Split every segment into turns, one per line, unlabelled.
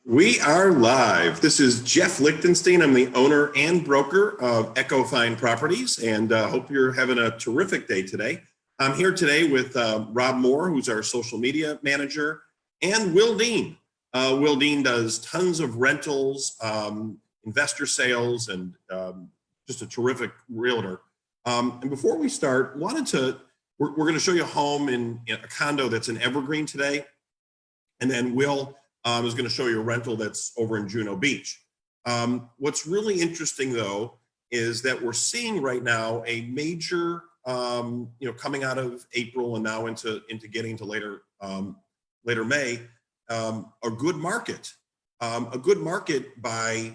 We are live. This is Jeff Lichtenstein. I'm the owner and broker of Echo Fine Properties, and hope you're having a terrific day today. I'm here today with Rob Moore, who's our social media manager, and Will Dean. Will Dean does tons of rentals, investor sales, and just a terrific realtor. And before we start, we're going to show you a home in a condo that's in Evergreen today, and then Will is going to show you a rental that's over in Juno Beach. What's really interesting, though, is that we're seeing right now a major, coming out of April and now into getting to later May, a good market. A good market I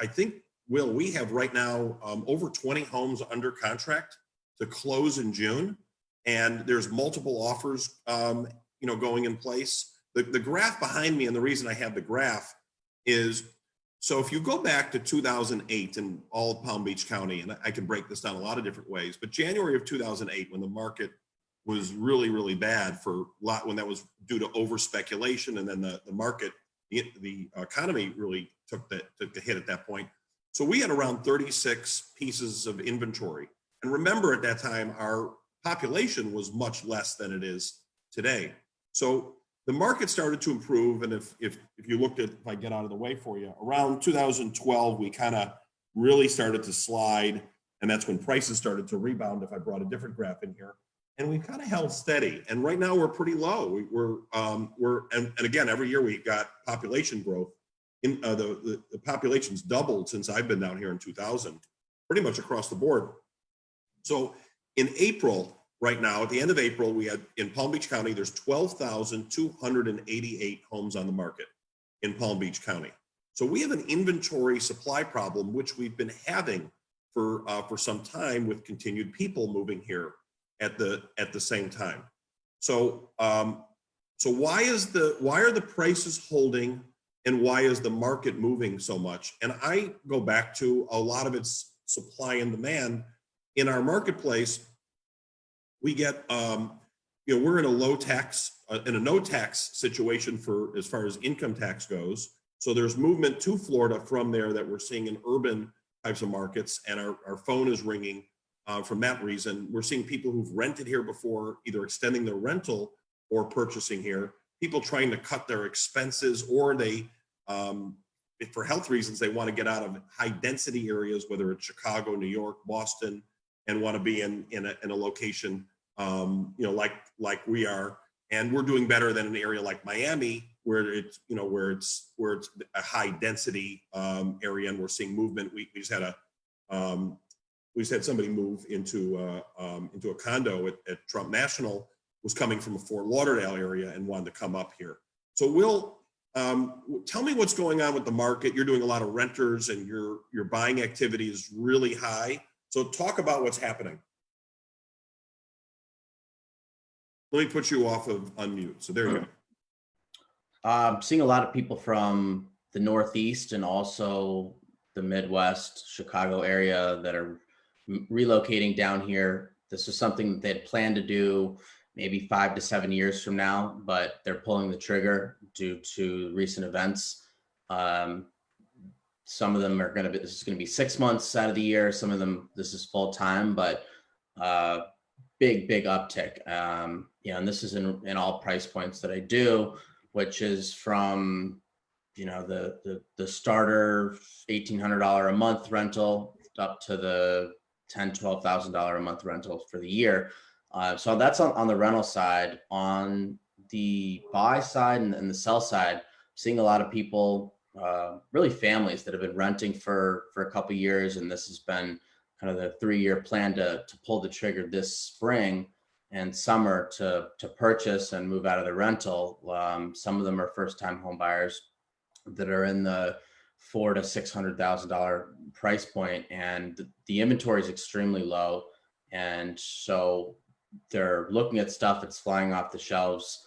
think, Will, we have right now over 20 homes under contract to close in June, and there's multiple offers, going in place. The graph behind me, and the reason I have the graph is, so if you go back to 2008 in all of Palm Beach County, and I can break this down a lot of different ways, but January of 2008, when the market was really, really bad when that was due to over speculation, and then the market, the economy really took the hit at that point. So we had around 36 pieces of inventory. And remember, at that time, our population was much less than it is today. So the market started to improve, and if you looked at, if I get out of the way for you, around 2012, we kind of really started to slide, and that's when prices started to rebound, if I brought a different graph in here, and we kind of held steady. And right now we're pretty low. And again, every year we've got population growth. The population's doubled since I've been down here in 2000, pretty much across the board. So in April, right now, at the end of April, we had in Palm Beach County, there's 12,288 homes on the market in Palm Beach County. So we have an inventory supply problem, which we've been having for some time, with continued people moving here at the same time. So why are the prices holding, and why is the market moving so much? And I go back to a lot of its supply and demand in our marketplace. We get, we're in a no tax situation for as far as income tax goes. So there's movement to Florida from there that we're seeing in urban types of markets, and our phone is ringing from that reason. We're seeing people who've rented here before, either extending their rental or purchasing here. People trying to cut their expenses, or they, for health reasons, they want to get out of high density areas, whether it's Chicago, New York, Boston, and want to be in a location, like we are. And we're doing better than an area like Miami, where it's a high density area, and we're seeing movement. We just had somebody move into a condo at Trump National, was coming from a Fort Lauderdale area and wanted to come up here. So Will, tell me what's going on with the market. You're doing a lot of renters, and your buying activity is really high. So talk about what's happening. Let me put you off of unmute. So there you go.
I'm seeing a lot of people from the Northeast and also the Midwest, Chicago area, that are relocating down here. This is something that they'd planned to do maybe 5 to 7 years from now, but they're pulling the trigger due to recent events. Some of them this is going to be 6 months out of the year. Some of them, this is full time, but big uptick. And this is in all price points that I do, which is from, the starter $1,800 a month rental up to the $10,000, $12,000 a month rental for the year. So that's on the rental side. On the buy side and the sell side, seeing a lot of people, really families that have been renting for a couple of years, and this has been kind of the 3-year plan to pull the trigger this spring and summer to purchase and move out of the rental. Some of them are first-time home buyers that are in the $400,000 to $600,000 price point, and the inventory is extremely low, and so they're looking at stuff that's flying off the shelves,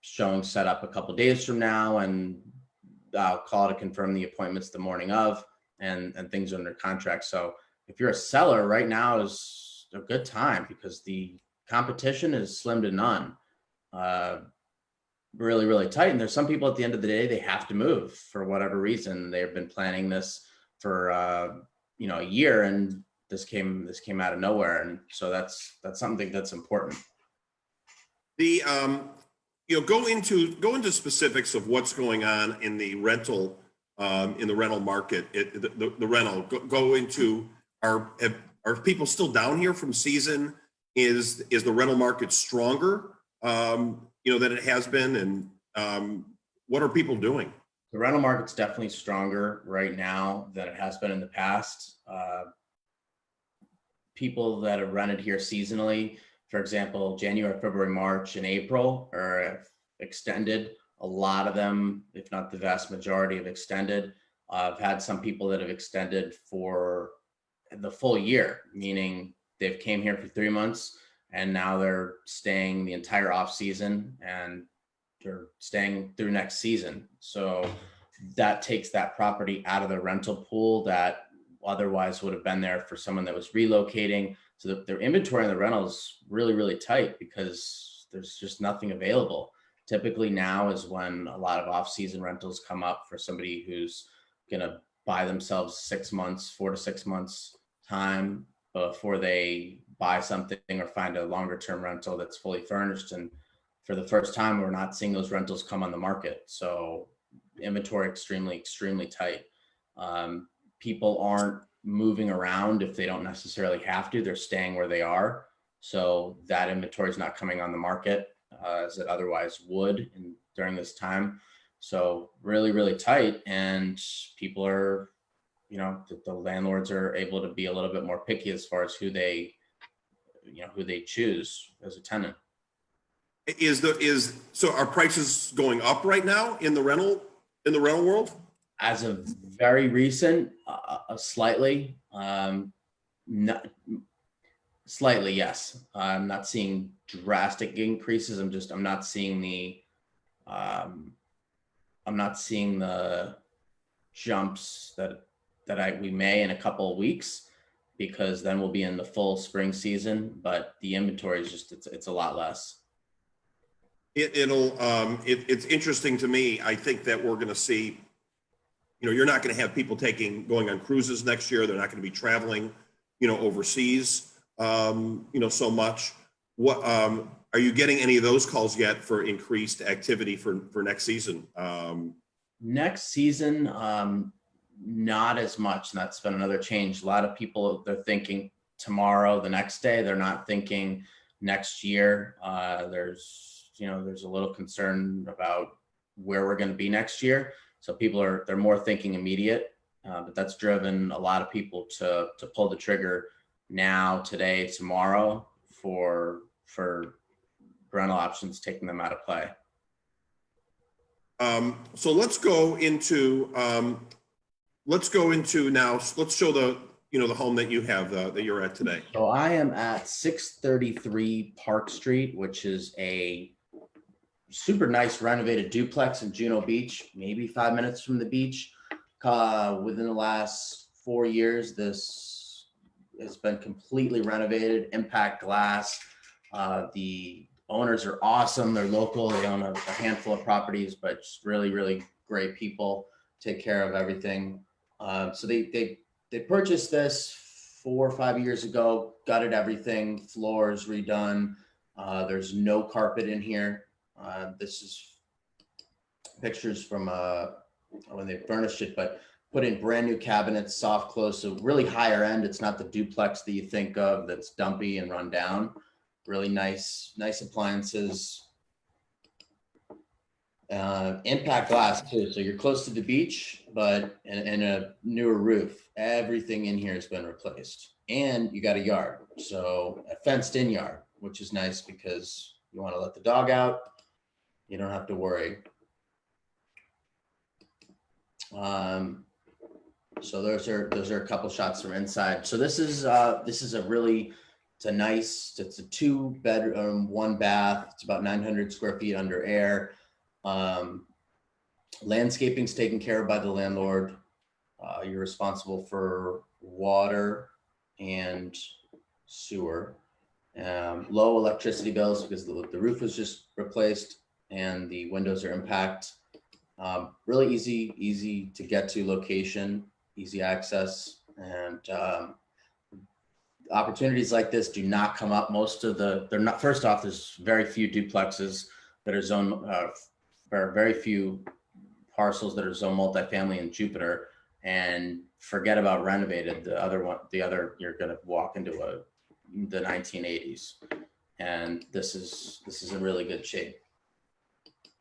showing set up a couple of days from now, and I'll call to confirm the appointments the morning of, and things are under contract. So if you're a seller, right now is a good time because the competition is slim to none. really, really tight. And there's some people at the end of the day, they have to move for whatever reason. They've been planning this for a year, and this came out of nowhere. And so that's something that's important.
The go into specifics of what's going on in the rental market. The rental go into are people still down here from season? Is the rental market stronger than it has been, and what are people doing?
The rental market's definitely stronger right now than it has been in the past. People that have rented here seasonally, for example, January, February, March, and April, are extended. A lot of them, if not the vast majority, have extended. I've had some people that have extended for the full year, meaning they've came here for 3 months and now they're staying the entire off season and they're staying through next season. So that takes that property out of the rental pool that otherwise would have been there for someone that was relocating. So their inventory in the rental is really, really tight because there's just nothing available. Typically now is when a lot of off-season rentals come up for somebody who's going to buy themselves 6 months, 4 to 6 months time before they buy something or find a longer term rental that's fully furnished. And for the first time, we're not seeing those rentals come on the market. So inventory extremely, extremely tight. People aren't moving around if they don't necessarily have to. They're staying where they are. So that inventory is not coming on the market as it otherwise would during this time. So really, really tight. And people are, the landlords are able to be a little bit more picky as far as who they choose as a tenant.
So are prices going up right now in the rental world?
As of very recent, slightly, not slightly, yes. I'm not seeing drastic increases. I'm not seeing the jumps that we may in a couple of weeks, because then we'll be in the full spring season. But the inventory is just it's a lot less.
It's interesting to me. I think that we're going to see. You're not going to have people going on cruises next year. They're not going to be traveling, overseas, so much. What are you getting any of those calls yet for increased activity for next season?
Next season, not as much. And that's been another change. A lot of people, they're thinking tomorrow, the next day. They're not thinking next year. There's a little concern about where we're going to be next year. So they're more thinking immediate, but that's driven a lot of people to pull the trigger now, today, tomorrow for rental options, taking them out of play.
So let's go into now. Let's show the home that you have that you're at today.
So I am at 633 Park Street, which is a super nice renovated duplex in Juno Beach, maybe 5 minutes from the beach. Within the last 4 years, this has been completely renovated, impact glass. The owners are awesome. They're local. They own a handful of properties, but just really, really great people, take care of everything. So they purchased this 4 or 5 years ago, gutted everything, floors redone. There's no carpet in here. This is pictures from when they furnished it, but put in brand new cabinets, soft close, so really higher end. It's not the duplex that you think of that's dumpy and run down. Really nice appliances. Impact glass too, so you're close to the beach, but in a newer roof. Everything in here has been replaced, and you got a yard, so a fenced-in yard, which is nice because you want to let the dog out. You don't have to worry. So those are a couple shots from inside. So this is it's a 2-bedroom, 1 bath. It's about 900 square feet under air. Landscaping's taken care of by the landlord. You're responsible for water and sewer. Low electricity bills because the roof was just replaced. and the windows are impact. Really easy to get to location, easy access, and opportunities like this do not come up. They're not, first off, there's very few duplexes that are zone, very few parcels that are zone multifamily in Jupiter, and forget about renovated. You're going to walk into the 1980s, and this is in really good shape.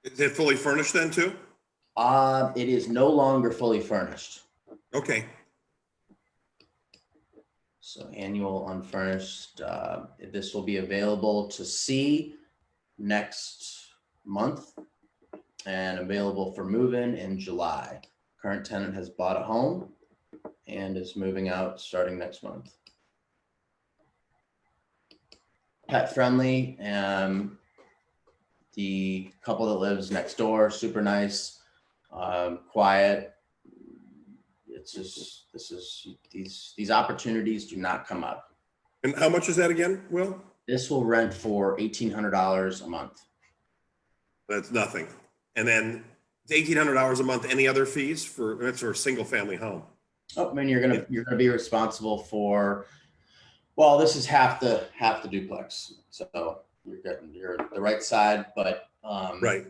Is it fully furnished then too?
It is no longer fully furnished.
Okay.
So annual unfurnished, this will be available to see next month and available for move-in in July. Current tenant has bought a home and is moving out starting next month. Pet friendly. The couple that lives next door, super nice, quiet. It's just, these opportunities do not come up.
And how much is that again, Will?
This will rent for $1,800 a month.
That's nothing. And then it's $1,800 a month. Any other fees that's for a single family home?
Oh, I mean, you're gonna be responsible for, well, this is half the duplex. So you're the right side, but
Right.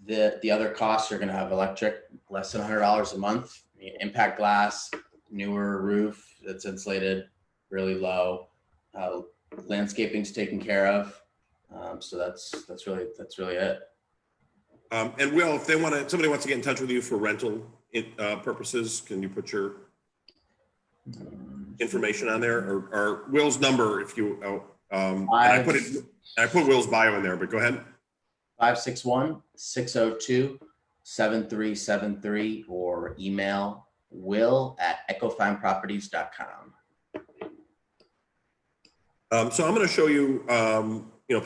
The other costs are gonna have electric, less than $100 a month, impact glass, newer roof that's insulated, really low. Landscaping's taken care of. So that's really it.
And Will, if somebody wants to get in touch with you for rental purposes, can you put your information on there, or Will's number? If you, and I put Will's bio in there, but go ahead.
561-602-7373, or email will@echofineproperties.com.
So I'm going to show you,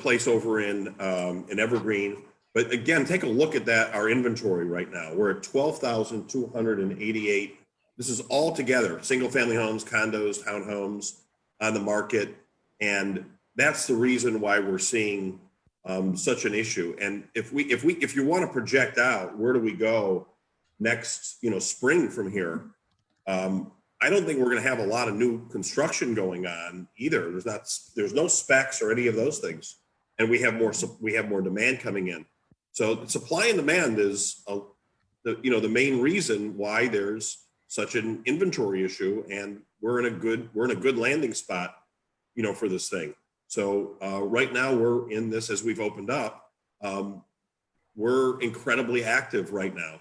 place over in Evergreen. But again, take a look at our inventory right now. We're at 12,288. This is all together, single family homes, condos, townhomes on the market. And that's the reason why we're seeing such an issue. And if you want to project out, where do we go next, spring from here? I don't think we're going to have a lot of new construction going on either. There's no specs or any of those things. And we have more demand coming in. So supply and demand is the main reason why there's such an inventory issue, and we're in a good landing spot, for this thing. So right now we're in this, as we've opened up, we're incredibly active right now.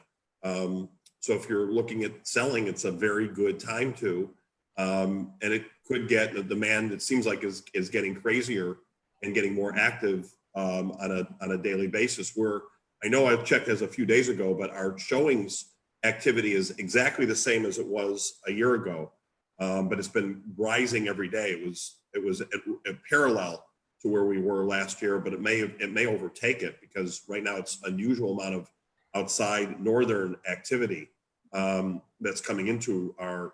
So if you're looking at selling, it's a very good time to, and it could get the demand. It seems like is getting crazier and getting more active on a daily basis. I know I checked as a few days ago, but our showings activity is exactly the same as it was a year ago, but it's been rising every day. It was a parallel to where we were last year, but it may overtake it, because right now it's unusual amount of outside northern activity that's coming into our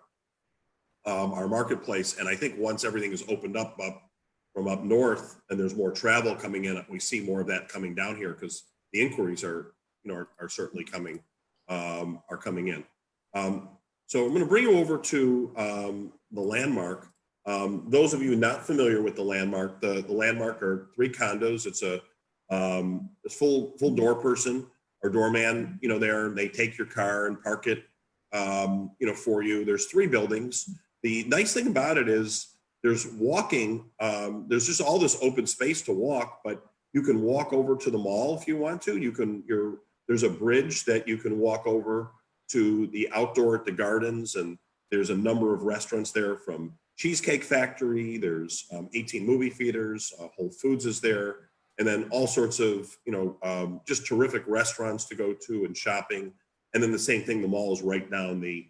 marketplace. And I think once everything is opened up from up north and there's more travel coming in, we see more of that coming down here, because the inquiries are certainly coming in. So I'm going to bring you over to the Landmark. Those of you not familiar with the Landmark, the Landmark are 3 condos. It's a full door person or doorman, there. They take your car and park it, for you. There's 3 buildings. The nice thing about it is there's walking. There's just all this open space to walk, but you can walk over to the mall if you want to. There's a bridge that you can walk over to the outdoor at the gardens, and there's a number of restaurants there, from Cheesecake Factory. There's 18 movie theaters. Whole Foods is there, and then all sorts of just terrific restaurants to go to and shopping. And then the same thing, the mall is right down the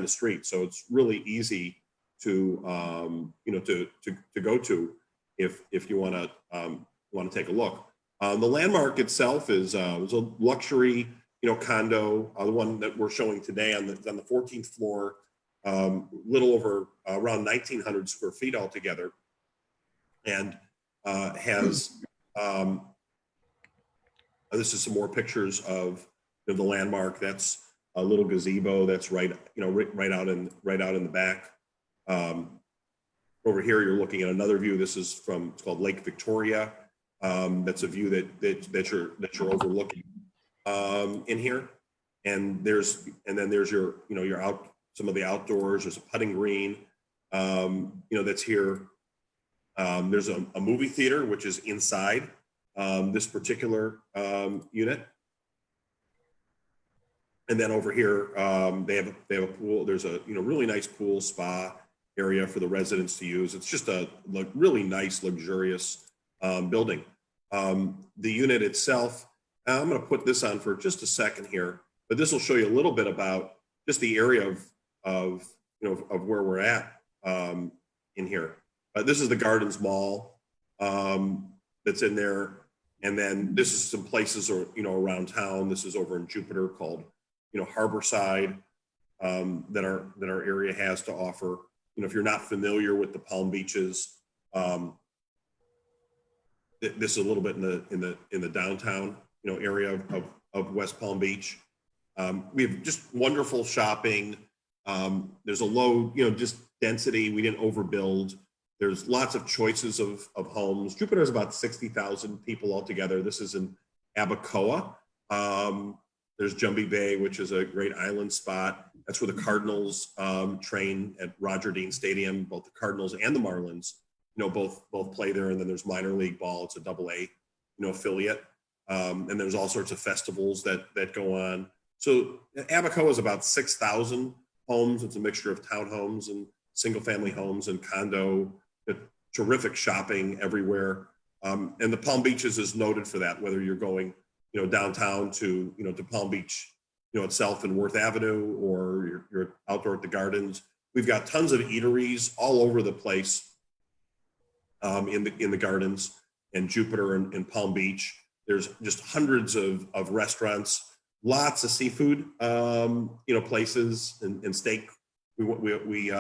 street, so it's really easy to go to if you want to take a look. The Landmark itself is a luxury condo. The one that we're showing today on the 14th floor, little over around 1,900 square feet altogether, and has This is some more pictures of the landmark. That's a little gazebo that's right out in the back. Over here, you're looking at another view. This is it's called Lake Victoria. That's a view that you're overlooking in here. And then there's your some of the outdoors. There's a putting green, that's here. There's a movie theater, which is inside this particular unit. And then over here, they have a pool. There's a really nice pool spa area for the residents to use. It's just a really nice, luxurious building. The unit itself, I'm going to put this on for just a second here, but this will show you a little bit about just the area of where we're at in here. This is the Gardens Mall that's in there, and then this is some places around town. This is over in Jupiter called Harborside that our area has to offer. If you're not familiar with the Palm Beaches, this is a little bit in the downtown area of West Palm Beach. We have just wonderful shopping. There's a low just density. We didn't overbuild. There's lots of choices of homes. Jupiter is about 60,000 people altogether. This is in Abacoa. There's Jumbie Bay, which is a great island spot. That's where the Cardinals train at Roger Dean Stadium. Both the Cardinals and the Marlins, both play there. And then there's minor league ball. It's a AA, affiliate. And there's all sorts of festivals that go on. So Abacoa is about 6,000 homes. It's a mixture of townhomes and single family homes and condo. Terrific shopping everywhere. And the Palm Beaches is noted for that, whether you're going downtown to Palm Beach itself and Worth Avenue, or you're outdoor at the Gardens. We've got tons of eateries all over the place in the Gardens and Jupiter and Palm Beach. There's just hundreds of restaurants, lots of seafood places and steak. We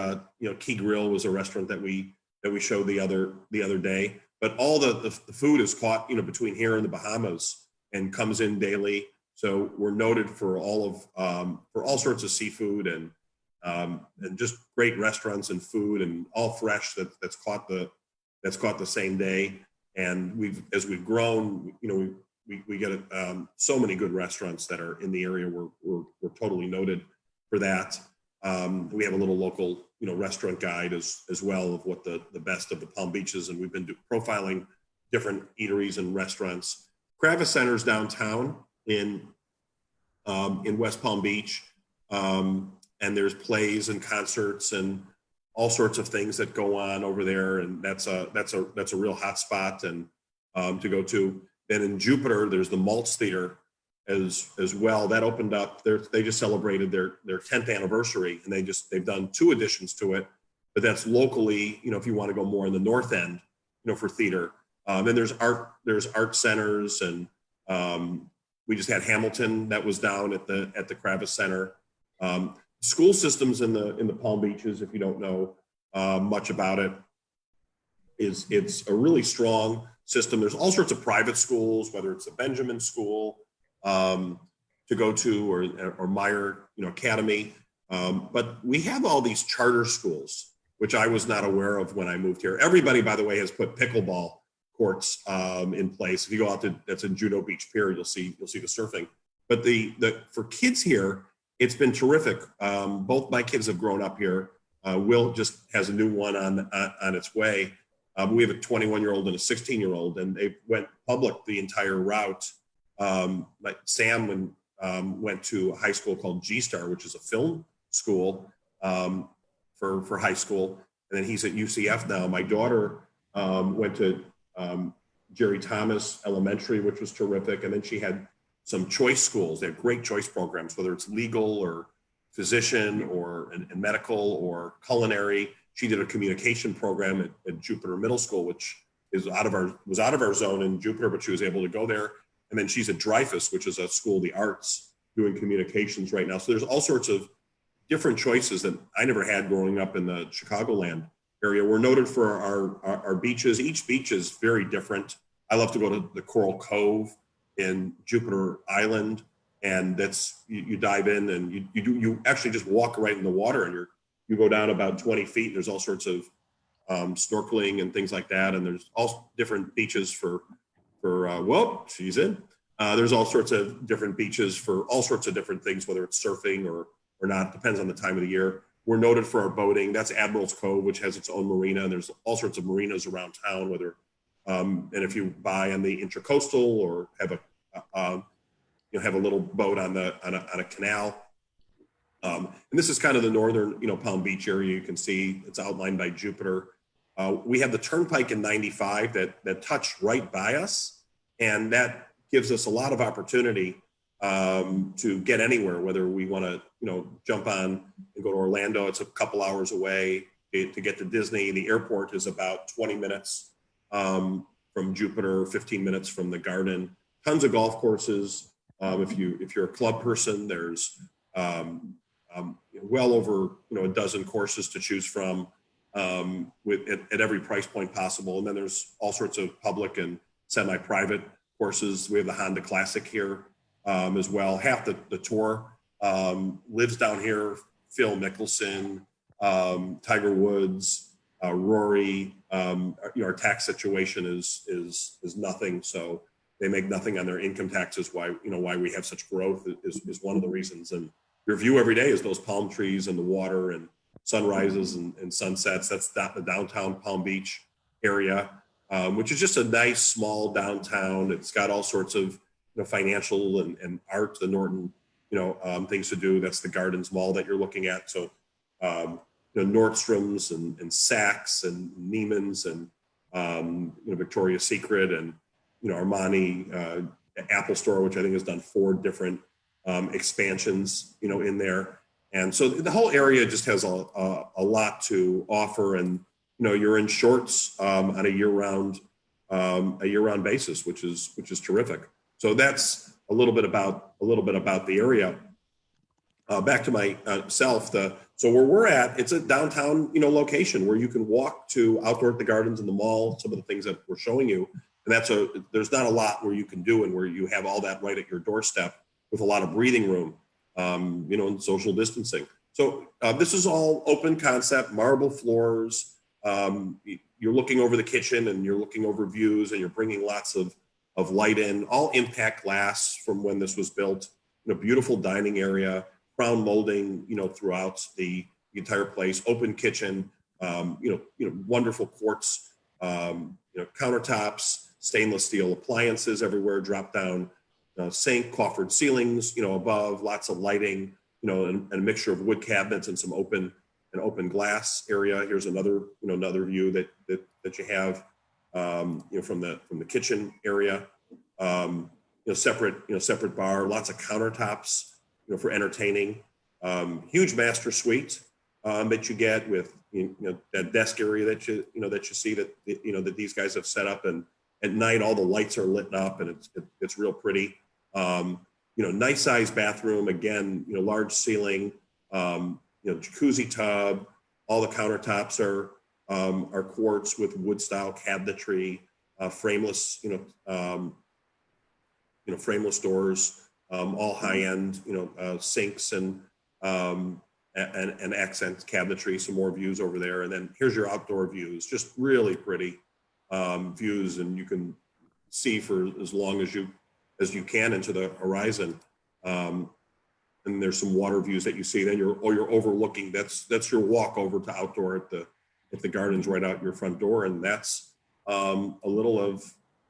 Key Grill was a restaurant that we showed the other day. But all the food is caught between here and the Bahamas and comes in daily. So we're noted for all sorts of seafood and just great restaurants and food, and all fresh that's caught the same day. And as we've grown, we get so many good restaurants that are in the area. We're totally noted for that. We have a little local restaurant guide as well of what the best of the Palm Beaches, and we've been profiling different eateries and restaurants. Kravis Center's downtown in West Palm Beach, and there's plays and concerts and all sorts of things that go on over there, and that's a real hot spot and to go to. Then in Jupiter, there's the Maltz Theater as well. That opened up. They just celebrated their 10th anniversary, and they've done 2 additions to it. But that's locally, if you want to go more in the north end, for theater. Then there's art centers, and we just had Hamilton that was down at the Kravis Center. School systems in the Palm Beaches, if you don't know much about it, it's a really strong system. There's all sorts of private schools, whether it's the Benjamin School to go to, or Meyer Academy, but we have all these charter schools, which I was not aware of when I moved here. Everybody, by the way, has put pickleball courts in place. If you go out that's in Juno Beach Pier, you'll see the surfing. But for kids here, it's been terrific. Both my kids have grown up here. Will just has a new one on its way. We have a 21-year-old and a 16-year-old, and they went public the entire route. Like Sam went to a high school called G-Star, which is a film school for high school, and then he's at UCF now. My daughter went to Jerry Thomas Elementary, which was terrific, and then she had some choice schools. They have great choice programs, whether it's legal or physician or and medical or culinary. She did a communication program at Jupiter Middle School, which was out of our zone in Jupiter, but she was able to go there. And then she's at Dreyfus, which is a school of the arts, doing communications right now. So there's all sorts of different choices that I never had growing up in the Chicagoland area. We're noted for our beaches. Each beach is very different. I love to go to the Coral Cove in Jupiter Island, and that's you dive in and you actually just walk right in the water, and you go down about 20 feet. There's all sorts of snorkeling and things like that, and there's all different beaches for whoop, she's in. There's all sorts of different beaches for all sorts of different things, whether it's surfing or not, depends on the time of the year. We're noted for our boating. That's Admiral's Cove, which has its own marina, and there's all sorts of marinas around town, whether and if you buy on the Intracoastal or have have a little boat on a canal. And this is kind of the northern, Palm Beach area. You can see it's outlined by Jupiter. We have the Turnpike in 95 that touch right by us, and that gives us a lot of opportunity to get anywhere, whether we want to, jump on and go to Orlando. It's a couple hours away to get to Disney. The airport is about 20 minutes from Jupiter, 15 minutes from the Garden. Tons of golf courses. If you're a club person, there's well over a dozen courses to choose from at every price point possible. And then there's all sorts of public and semi-private courses. We have the Honda Classic here as well. Half the tour lives down here. Phil Mickelson, Tiger Woods, Rory. Our tax situation is nothing, so they make nothing on their income taxes. Why we have such growth is one of the reasons. And your view every day is those palm trees and the water and sunrises and sunsets. That's the downtown Palm Beach area, which is just a nice small downtown. It's got all sorts of financial and art, the Norton things to do. That's the Gardens Mall that you're looking at. So Nordstrom's and Saks and Neiman's and Victoria's Secret and Armani, Apple Store, which I think has done 4 different expansions in there. And so the whole area just has a lot to offer. And you're in shorts on a year-round basis, which is terrific. So that's a little bit about the area. Back to myself, so where we're at, it's a downtown location where you can walk to outdoor at the Gardens and the mall. Some of the things that we're showing you, and there's not a lot where you can do and where you have all that right at your doorstep with a lot of breathing room, and social distancing. So this is all open concept, marble floors. You're looking over the kitchen and you're looking over views and you're bringing lots of light in, all impact glass from when this was built. Beautiful dining area, crown molding, throughout the entire place. Open kitchen, wonderful quartz, countertops, stainless steel appliances everywhere, drop down sink, coffered ceilings, above, lots of lighting, and a mixture of wood cabinets and some open glass area. Here's another view that you have, from the kitchen area. Separate bar, lots of countertops, for entertaining. Huge master suite that you get with that desk area that you see that these guys have set up, and at night all the lights are lit up and it's real pretty. Nice size bathroom, again, large ceiling, jacuzzi tub. All the countertops are quartz with wood style cabinetry, frameless, frameless doors, all high end, sinks and accent cabinetry. Some more views over there, and then here's your outdoor views. Just really pretty views, and you can see for as long as you can into the horizon. And there's some water views that you see. Then you're overlooking. That's your walk over to outdoor at the Gardens right out your front door, and that's a little of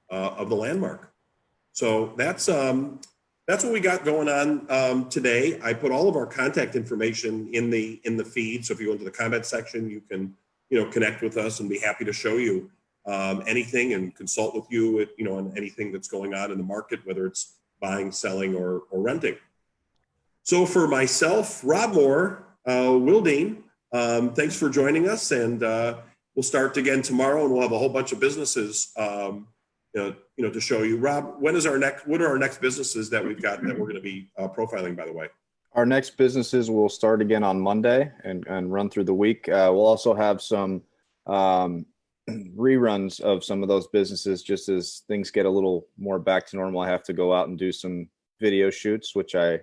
the landmark. So that's what we got going on today. I put all of our contact information in the feed. So if you go into the comment section, you can connect with us and be happy to show you anything and consult with you on anything that's going on in the market, whether it's buying, selling, or renting. So for myself, Rob Moore, Wildine, thanks for joining us, and we'll start again tomorrow, and we'll have a whole bunch of businesses to show you. Rob, what are our next businesses that we've got that we're going to be profiling, by the way?
Our next businesses will start again on Monday and run through the week. We'll also have some reruns of some of those businesses just as things get a little more back to normal. I have to go out and do some video shoots, which I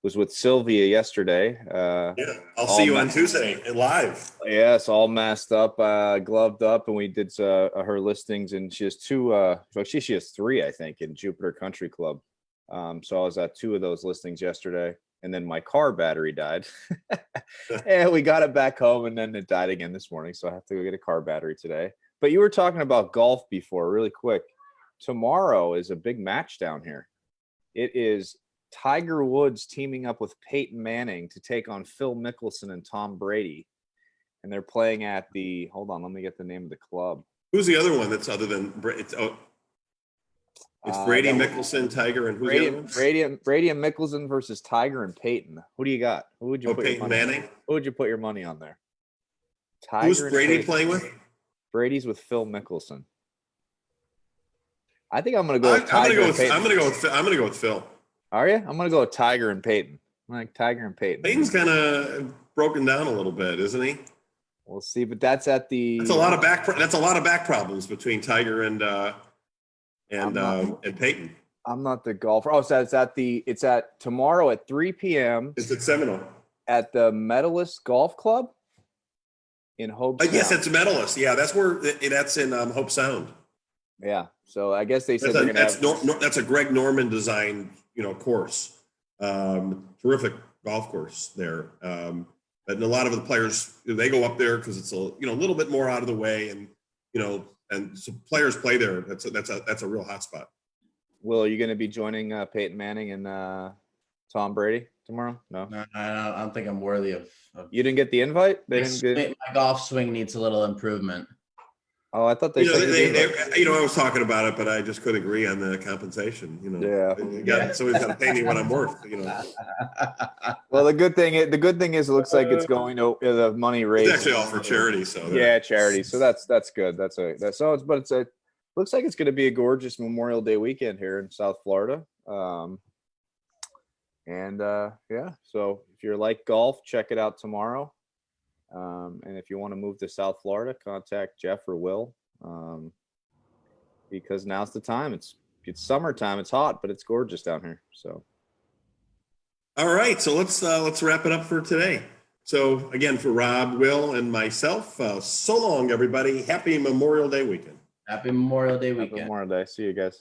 was with Sylvia yesterday.
Yeah, I'll see you on Tuesday live.
Yes, all masked up, gloved up, and we did her listings. And she has two. Actually, she has three, I think, in Jupiter Country Club. So I was at two of those listings yesterday, and then my car battery died, and we got it back home, and then it died again this morning. So I have to go get a car battery today. But you were talking about golf before, really quick. Tomorrow is a big match down here. It is Tiger Woods teaming up with Peyton Manning to take on Phil Mickelson and Tom Brady. And they're playing at the, hold on, let me get the name of the club.
Who's the other one that's other than it's Brady, Mickelson, Tiger, and who's the other one?
Brady and Mickelson versus Tiger and Peyton. Who do you got? Who would you put
Peyton
your money
Manning?
on? Who would you put your money on there? Tiger.
Who's Brady playing with?
Brady's with Phil Mickelson. I think I'm going to go with Tiger.
I'm going to go with Phil.
Are you? I'm going to go with Tiger and Peyton. I'm like Tiger and Peyton.
Peyton's kind of broken down a little bit, isn't he?
We'll see, but that's at the.
That's a lot of back problems between Tiger and Peyton.
I'm not the golfer. Oh, so it's at tomorrow at 3 p.m.
It's at Seminole
at the Medalist Golf Club in Hope Sound.
Yes, it's Medalist. Yeah, that's where that's in Hope Sound.
Yeah, so I guess they said
that's a Greg Norman designed, course. Terrific golf course there. And a lot of the players, they go up there because it's a little bit more out of the way, and and so players play there. That's a real hot spot.
Will, are you going to be joining Peyton Manning and Tom Brady tomorrow? No,
I don't think I'm worthy of.
You didn't get the invite?
My golf swing needs a little improvement.
Oh, I thought they
I was talking about it, but I just couldn't agree on the compensation. Somebody's got to pay me what I'm worth.
Well, the good thing is, it looks like it's going to the money raised.
It's actually all for charity, so
charity. So that's good. It looks like it's going to be a gorgeous Memorial Day weekend here in South Florida. So if you're like golf, check it out tomorrow. And if you want to move to South Florida, contact Jeff or Will, because now's the time. It's summertime. It's hot, but it's gorgeous down here. So,
all right. So let's wrap it up for today. So again, for Rob, Will, and myself, so long, everybody. Happy Memorial Day weekend.
Happy Memorial Day weekend.
Happy Memorial Day. See you guys.